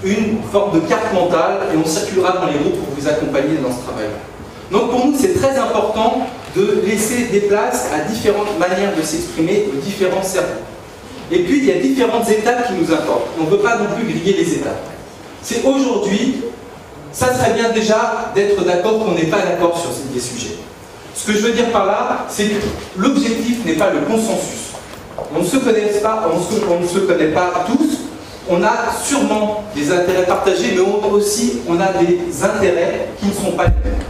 Speaker 11: une forme de carte mentale, et on circulera dans les groupes pour vous accompagner dans ce travail. Donc pour nous, c'est très important de laisser des places à différentes manières de s'exprimer, aux différents cerveaux. Et puis, il y a différentes étapes qui nous importent. On ne peut pas non plus griller les étapes. C'est aujourd'hui, ça serait bien déjà d'être d'accord qu'on n'est pas d'accord sur des sujets. Ce que je veux dire par là, c'est que l'objectif n'est pas le consensus. On ne se connaît pas, on ne se connaît pas tous, on a sûrement des intérêts partagés, mais aussi on a des intérêts qui ne sont pas les mêmes.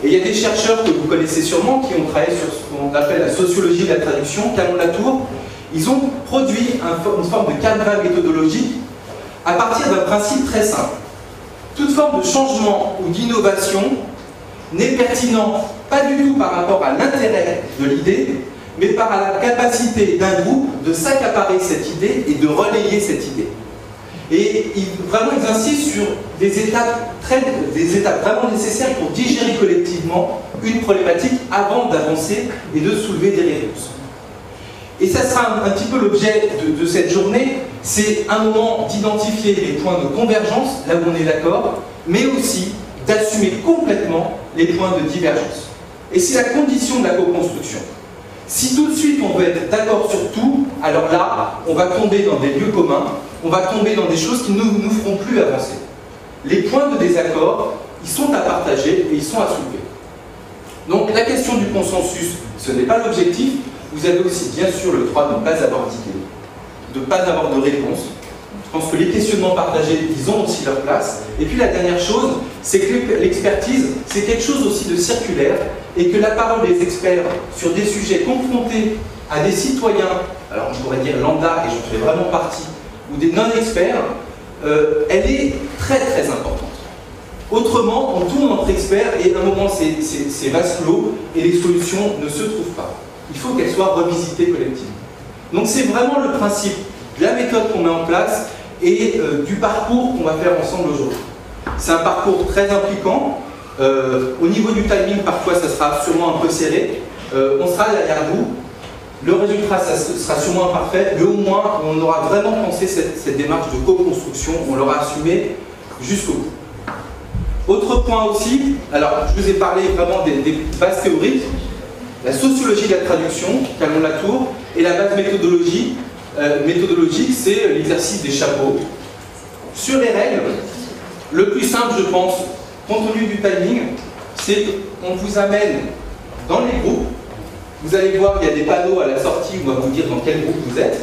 Speaker 11: Et il y a des chercheurs que vous connaissez sûrement qui ont travaillé sur ce qu'on appelle la sociologie de la traduction, Canon Latour. Ils ont produit une forme de cadre méthodologique à partir d'un principe très simple. Toute forme de changement ou d'innovation n'est pertinent pas du tout par rapport à l'intérêt de l'idée, mais par la capacité d'un groupe de s'accaparer cette idée et de relayer cette idée. Et vraiment, ils insistent sur des étapes vraiment nécessaires pour digérer collectivement une problématique avant d'avancer et de soulever des réponses. Et ça sera un petit peu l'objet de cette journée, c'est un moment d'identifier les points de convergence, là où on est d'accord, mais aussi d'assumer complètement les points de divergence. Et c'est la condition de la co-construction. Si tout de suite on veut être d'accord sur tout, alors là, on va tomber dans des lieux communs, on va tomber dans des choses qui ne nous feront plus avancer. Les points de désaccord, ils sont à partager et ils sont à soulever. Donc la question du consensus, ce n'est pas l'objectif. Vous avez aussi bien sûr le droit de ne pas avoir d'idée, de ne pas avoir de réponse. Je pense que les questionnements partagés, ils ont aussi leur place. Et puis la dernière chose, c'est que l'expertise, c'est quelque chose aussi de circulaire et que la parole des experts sur des sujets confrontés à des citoyens, alors on pourrait dire lambda, et j'en fais vraiment partie, ou des non-experts, elle est très très importante. Autrement, on tourne entre experts et à un moment c'est vase clos et les solutions ne se trouvent pas. Il faut qu'elles soient revisitées collectivement. Donc c'est vraiment le principe de la méthode qu'on met en place et du parcours qu'on va faire ensemble aujourd'hui. C'est un parcours très impliquant. Au niveau du timing, parfois ça sera sûrement un peu serré. On sera derrière vous. Le résultat, ça sera sûrement imparfait, mais au moins on aura vraiment pensé cette démarche de co-construction, on l'aura assumée jusqu'au bout. Autre point aussi, alors je vous ai parlé vraiment des bases théoriques, la sociologie de la traduction, Canon Latour, et la base méthodologique, c'est l'exercice des chapeaux. Sur les règles, le plus simple, je pense, compte tenu du timing, c'est qu'on vous amène dans les groupes. Vous allez voir qu'il y a des panneaux à la sortie où on va vous dire dans quel groupe vous êtes.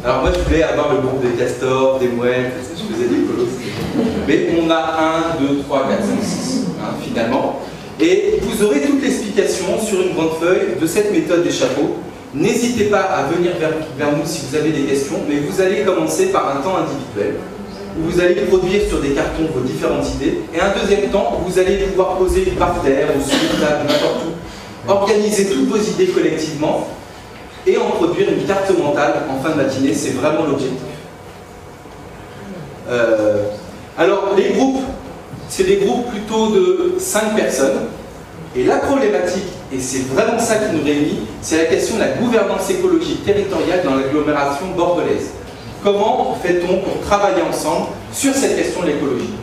Speaker 11: Alors moi je voulais avoir le groupe des castors, des mouettes, je faisais des colos. Mais on a 1, 2, 3, 4, 5, 6 finalement. Et vous aurez toute l'explication sur une grande feuille de cette méthode des chapeaux. N'hésitez pas à venir vers nous si vous avez des questions, mais vous allez commencer par un temps individuel, où vous allez produire sur des cartons vos différentes idées, et un deuxième temps, vous allez pouvoir poser par terre ou sur une table, n'importe où, organiser toutes vos idées collectivement, et en produire une carte mentale en fin de matinée, c'est vraiment l'objectif. Alors, les groupes, c'est des groupes plutôt de 5 personnes, et la problématique, et c'est vraiment ça qui nous réunit, c'est la question de la gouvernance écologique territoriale dans l'agglomération bordelaise. Comment fait-on pour travailler ensemble sur cette question de l'écologie?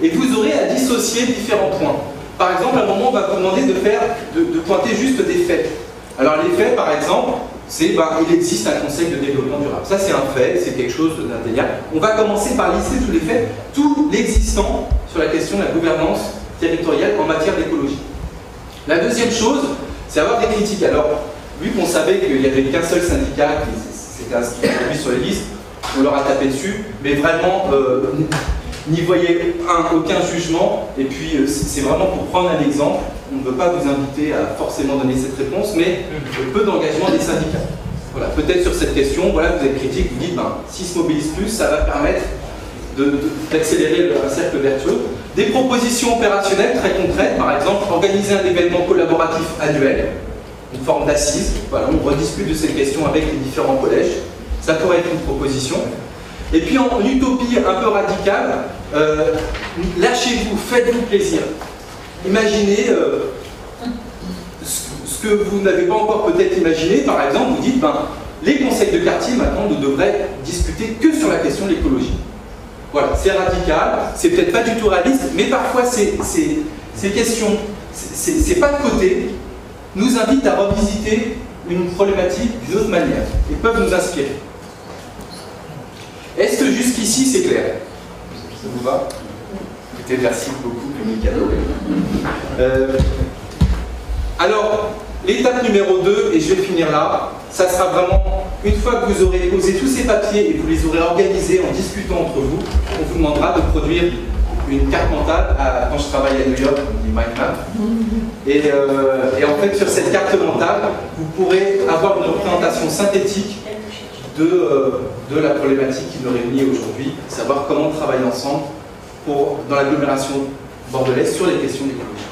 Speaker 11: Et vous aurez à dissocier différents points. Par exemple, à un moment, on va vous demander de pointer juste des faits. Alors les faits, par exemple, c'est il existe un conseil de développement durable. Ça, c'est un fait, c'est quelque chose d'indéniable. On va commencer par lister tous les faits, tout l'existant sur la question de la gouvernance territoriale en matière d'écologie. La deuxième chose, c'est avoir des critiques. Alors, vu qu'on savait qu'il n'y avait qu'un seul syndicat qui s'était inscrit sur les listes, on leur a tapé dessus, mais vraiment, n'y voyez aucun jugement. Et puis, c'est vraiment pour prendre un exemple. On ne veut pas vous inviter à forcément donner cette réponse, mais peu d'engagement des syndicats. Voilà, peut-être sur cette question, voilà, vous êtes critique, vous dites, si se mobilise plus, ça va permettre d'accélérer un cercle vertueux. Des propositions opérationnelles très concrètes, par exemple, organiser un événement collaboratif annuel, une forme d'assise. Voilà, on rediscute de ces questions avec les différents collèges. Ça pourrait être une proposition. Et puis en utopie un peu radicale, lâchez-vous, faites-vous plaisir. Imaginez ce que vous n'avez pas encore peut-être imaginé. Par exemple, vous dites, les conseils de quartier maintenant ne devraient discuter que sur la question de l'écologie. Voilà, c'est radical, c'est peut-être pas du tout réaliste, mais parfois ces questions, ces pas de côté, nous invitent à revisiter une problématique d'une autre manière et peuvent nous inspirer. Est-ce que jusqu'ici c'est clair? Ça vous va? Écoutez, merci beaucoup, Mikado. Alors, l'étape numéro 2, et je vais finir là, ça sera vraiment, une fois que vous aurez posé tous ces papiers et que vous les aurez organisés en discutant entre vous, on vous demandera de produire une carte mentale. Quand je travaille à New York, on dit mind map. Et en fait, sur cette carte mentale, vous pourrez avoir une représentation synthétique de la problématique qui nous réunit aujourd'hui, savoir comment travailler ensemble dans l'agglomération bordelaise sur les questions d'écologie.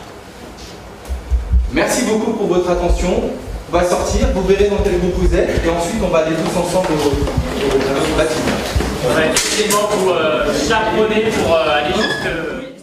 Speaker 11: Merci beaucoup pour votre attention. On va sortir, vous verrez dans quel groupe vous êtes, et ensuite on va aller tous ensemble au bâtiment.
Speaker 10: Effectivement, vous charbonnez pour aller jusque...